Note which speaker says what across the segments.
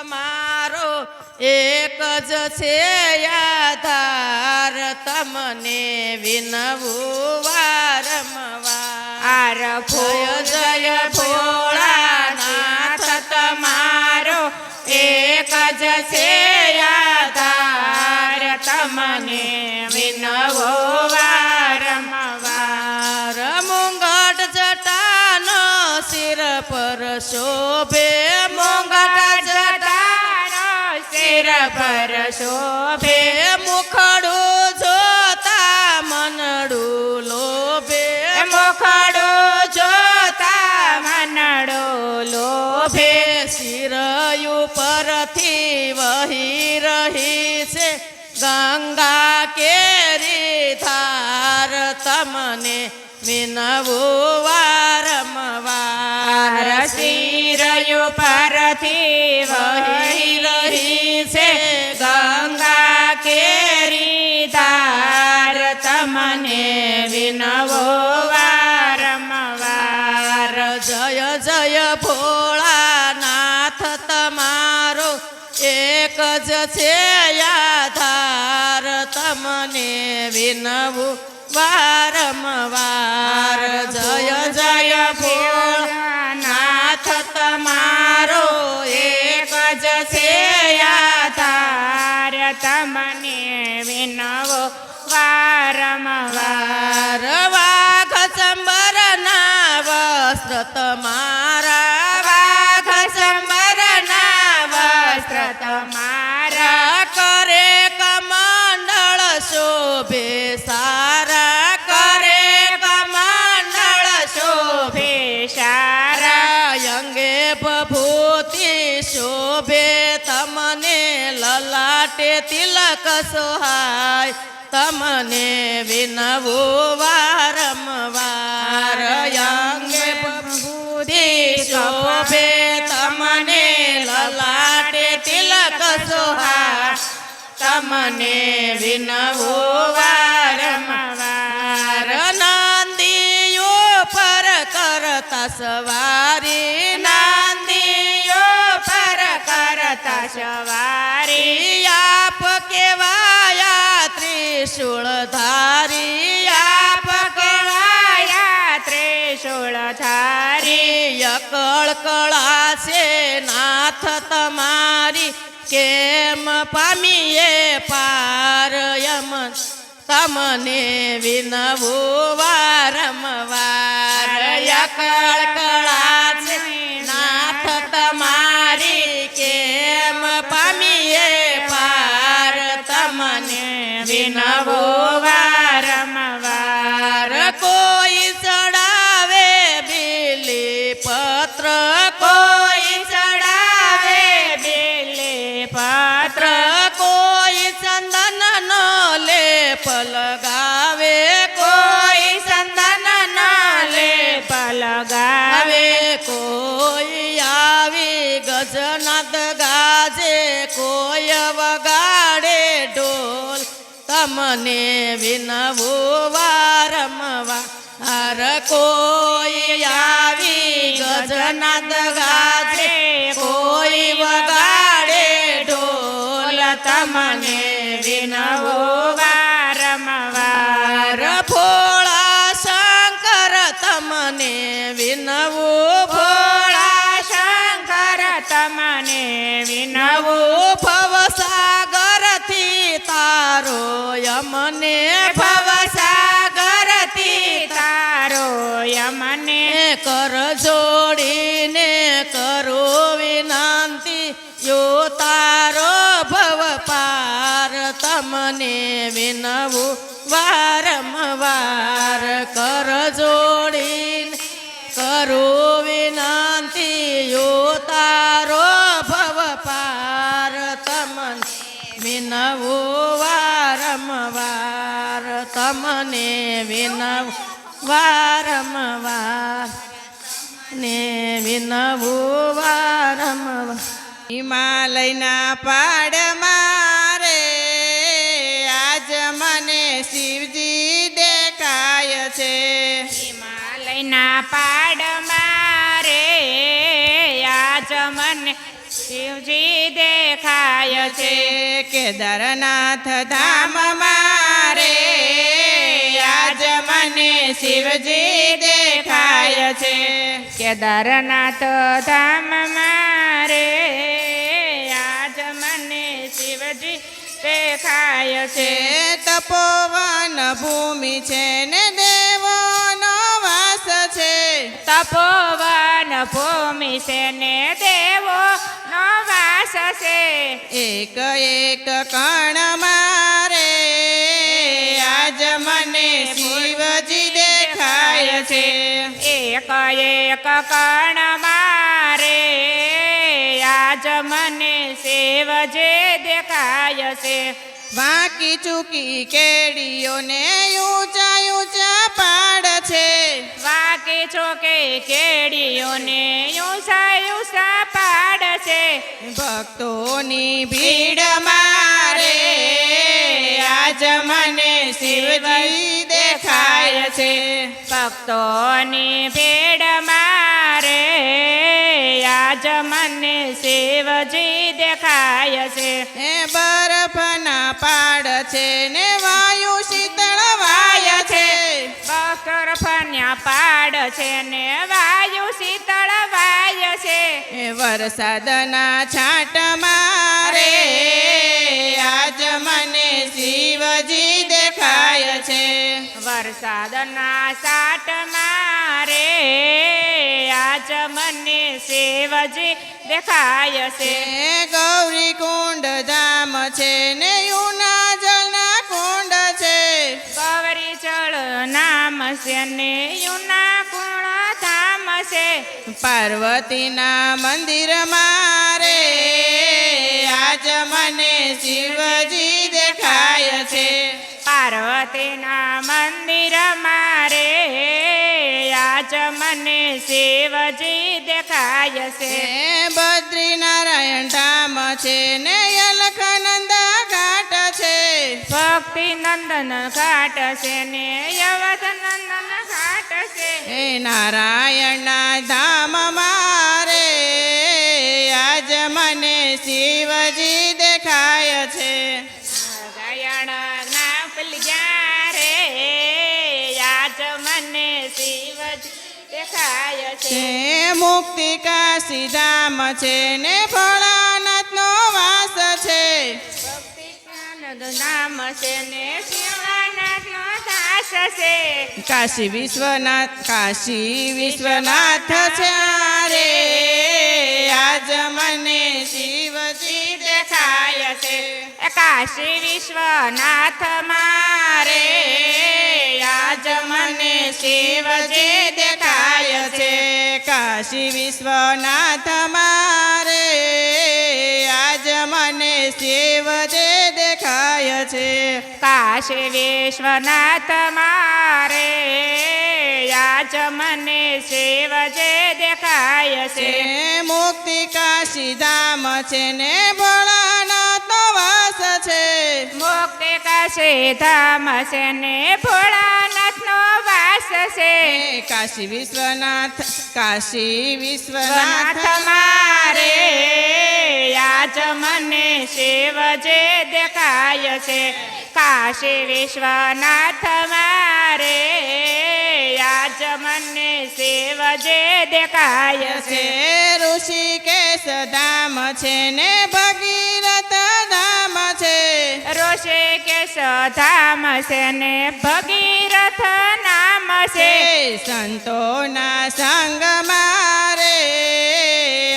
Speaker 1: તમારો એક જ છે આધાર તમને વિનવું વારંવાર
Speaker 2: જય જય ભોળાનાથ તમારો એક જ છે આધાર તમને વિનવો વારંવાર
Speaker 1: મુંગટ જટાનો શિર પર શોભે
Speaker 2: મુંગટ જટાનો શિર પર શોભે
Speaker 1: મુખડું જોતા મનડું લોભે
Speaker 2: મુખડું જોતા મનડો લોભે
Speaker 1: શિર ઉપરથી વહી રહી છે ગંગા કેરી ધાર તમને વિનવું વારંવાર
Speaker 2: શિર ઉપરથી વહી રહી છે ગંગા કેરી ધાર તમને વિનવો વારંવાર
Speaker 1: જય જય ભોળાનાથ તમારો એક જ છે આધાર તમને વિનવું વારંવાર જય જય
Speaker 2: ભોળાનાથ તમારો એક જ છે આધાર તમને વિનવો વારંવાર
Speaker 1: વાઘ ચંબરના વસ્ત્ર તમારા
Speaker 2: વાઘ સંબરના વસ્ત્ર તમારા
Speaker 1: કરે કમંડળ શોભે સારા
Speaker 2: કરે કમંડળ શોભે સારા
Speaker 1: અંગે ભભૂતિ શોભે તમને લલાટે તિલક સોહાય તમને વિનવું વારંવાર અંગે ભભૂતિ શોભે તમને લલાટે તિલક સોહાય તમને વિનવું વારંવાર નંદીઓ પર કરતા સવારી
Speaker 2: નંદીઓ પર કરતા સવારી
Speaker 1: આપ કેવાયા ત્રિશૂળધારી
Speaker 2: આપ કેવાયા ત્રિશૂળધારી
Speaker 1: કળકળા છે નાથ તમારી કેમ પામીએ પાર યમન તમને વિનવું વારંવાર કળકળા છે નાથ તમારી કેમ પામીએ પાર તમને
Speaker 2: વિનવું વારંવાર
Speaker 1: કોઈ ચડાવે બીલી પત્ર
Speaker 2: કોઈ ચડાવે બેલે પત્ર
Speaker 1: કોઈ ચંદનનો લેપ લગાવે
Speaker 2: કોઈ ચંદનના લેપ લગાવે
Speaker 1: કોઈ આવી ગજનાદ ગાજે કોઈ વગાડે ઢોલ તમને વિનવું વારંવાર કોઈ આવી ગજનાદ ગાજે કોઈ વગાડે ઢોલ
Speaker 2: તમને વિનવું વારંવાર
Speaker 1: ભોળા શંકર તમને વિનવું
Speaker 2: ભોળા શંકર તમને વિનવું
Speaker 1: ભવસાગરથી તારો યમને
Speaker 2: ભવસાગરથી તારો યમને
Speaker 1: કર જોડીને કરો વિનંતી યો તારો ભવ પાર તમને વિનવું વારંવાર કર જોડીને કરો વિનંતી યો તારો ભવ પાર તમને વિનવું વારંવાર તમને વિનવું વારંવાર ને વિનવું વારંવાર
Speaker 2: હિમાલયના પાડમાં રે આજ મને શિવજી દેખાય છે હિમાલયના પાડમાં રે આજ મને શિવજી દેખાય છે.
Speaker 1: કેદારનાથ ધામ મારે આજ મને શિવજી દેખાય છે.
Speaker 2: કેદારનાથ ધામ મારે આજ મને શિવજી દેખાય છે.
Speaker 1: તપોવન ભૂમિ છે ને દેવોનો વાસ છે.
Speaker 2: તપોવન ભૂમિ છે ને દેવો નો વાસ છે.
Speaker 1: એક એક કણ મારે આજ મને શિવજી દેખાય છે.
Speaker 2: એક એક કણ મારે આજ મને શિવજી દેખાય છે.
Speaker 1: વાંકી ચૂકી કેડીઓને ઊંચા ઊંચા પાડ છે.
Speaker 2: વાકી ચોકે કેડીઓને યુસા યુસા પાડ છે.
Speaker 1: ભક્તોની ભીડ મારે આજ મને શિવજી દેખાય છે.
Speaker 2: ભક્તોની ભીડ મારે આજ મને શિવજી દેખાય છે.
Speaker 1: એ બરફના પાડ છે ને વાયુ શીતળ વાય છે.
Speaker 2: બકર ફન્યા પાડ છે ને વાયુ શીતળ વાય છે.
Speaker 1: એ વરસાદના છાંટ મારે આજ મને શિવજી દેખાય છે.
Speaker 2: વરસાદના સાટ મારે આજ મને શિવજી દેખાય છે.
Speaker 1: એ ગૌરી કુંડ ધામ છે ને યુના જળના કુંડ છે.
Speaker 2: ગૌરી ચળ નામ છે ને યુના કુણ ધામ છે.
Speaker 1: પાર્વતીના મંદિર મારે આજ મને શિવજી દેખાય છે.
Speaker 2: પાર્વતીના મંદિર મારે આજ મને શિવજી દેખાય છે.
Speaker 1: એ બદ્રીનારાયણ ધામ છે ને અલખનંદા ઘાટ છે.
Speaker 2: ભક્તિ નંદન ઘાટ છે ને યવત નંદન ઘાટ છે.
Speaker 1: એ નારાયણના ધામ મારે આજ મને શિવજી દેખાય છે.
Speaker 2: નારાયણ ના પલ્યા રે આજ મને શિવજી દેખાય છે.
Speaker 1: છે મુક્તિ કાશી ધામ છે ને ભોળાનાથનો વાસ છે.
Speaker 2: ભક્તિકાનંદ નામ છે ને શિવનાથનો દાસ છે.
Speaker 1: કાશી વિશ્વનાથ છે રે આજ મને શિવજી દેખાય છે.
Speaker 2: કાશી વિશ્વનાથ મારે
Speaker 1: આજ મને શિવજી દેખાય છે. કાશી વિશ્વનાથ મારે આજ મને શિવજી દેખાય છે.
Speaker 2: કાશી વિશ્વનાથ મારે આજ મને શિવજી દેખાય છે.
Speaker 1: મુક્તિ કાશી ધામ છે ને ભોળાનાથનો વાસ છે.
Speaker 2: મુક્તિ કાશી ધામ છે ને ભોળાનાથનો વાસ છે.
Speaker 1: કાશી વિશ્વનાથ
Speaker 2: નાથ મારે આજ મને શિવજી દેખાય છે. કાશી વિશ્વનાથ મારે આજ મને શિવજી દેખાય છે.
Speaker 1: ઋષિકેશ ધામ છે ને ભગીરથ ધામ છે.
Speaker 2: ઋષિકેશ ધામ છે ને ભગીરથ નામ છે.
Speaker 1: સંતોના સંગ મારે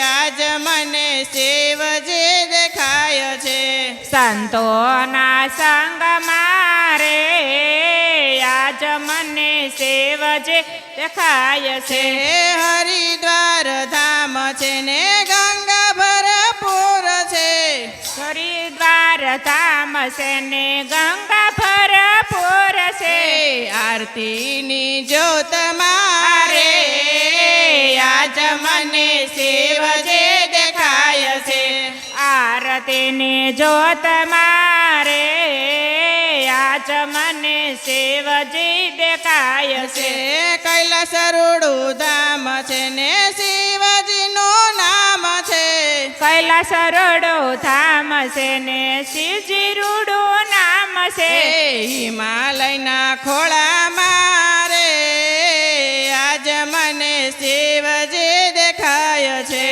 Speaker 1: આજ મને શિવજી દેખાય છે.
Speaker 2: સંતોના સંગ મારે આજ મને શિવજી દેખાય છે.
Speaker 1: હરિદ્વાર ધામ છે ને ગંગા ભરપૂર છે.
Speaker 2: હરિદ્વાર ધામ છે ને ગંગા ભરપૂર છે.
Speaker 1: આરતીની જ્યોત મારે આજ મને શિવજી દેખાય છે.
Speaker 2: આરતીની જ્યોત મારે આજ મને શિવજી દેખાય છે.
Speaker 1: કૈલાસ રૂડું ધામ છે ને શિવજીનું નામ છે.
Speaker 2: કૈલાસ રોડો ધામ છે ને શિવજી રૂડું નામ છે
Speaker 1: હિમાલયના ખોળામાં રે આજ મને શિવજી દેખાય છે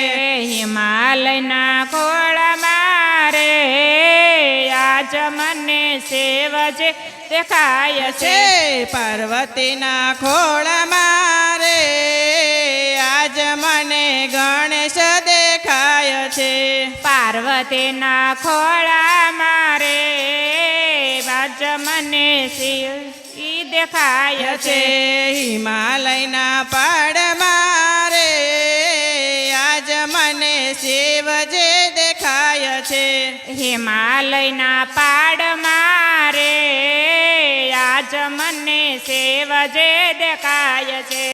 Speaker 2: હિમાલયના ખોળામાં રે આજ મને શિવજી દેખાય છે
Speaker 1: પાર્વતીના ખોળામાં રે આજ મને ગણેશ દેખાય છે
Speaker 2: પાર્વતીના ખોળામાં રે આજ મને શિવ દેખાય છે
Speaker 1: હિમાલયના પાડમાં રે આજ મને શિવજી દેખાય છે
Speaker 2: હિમાલયના પાડમાં રે આજ મને શિવજી દેખાય છે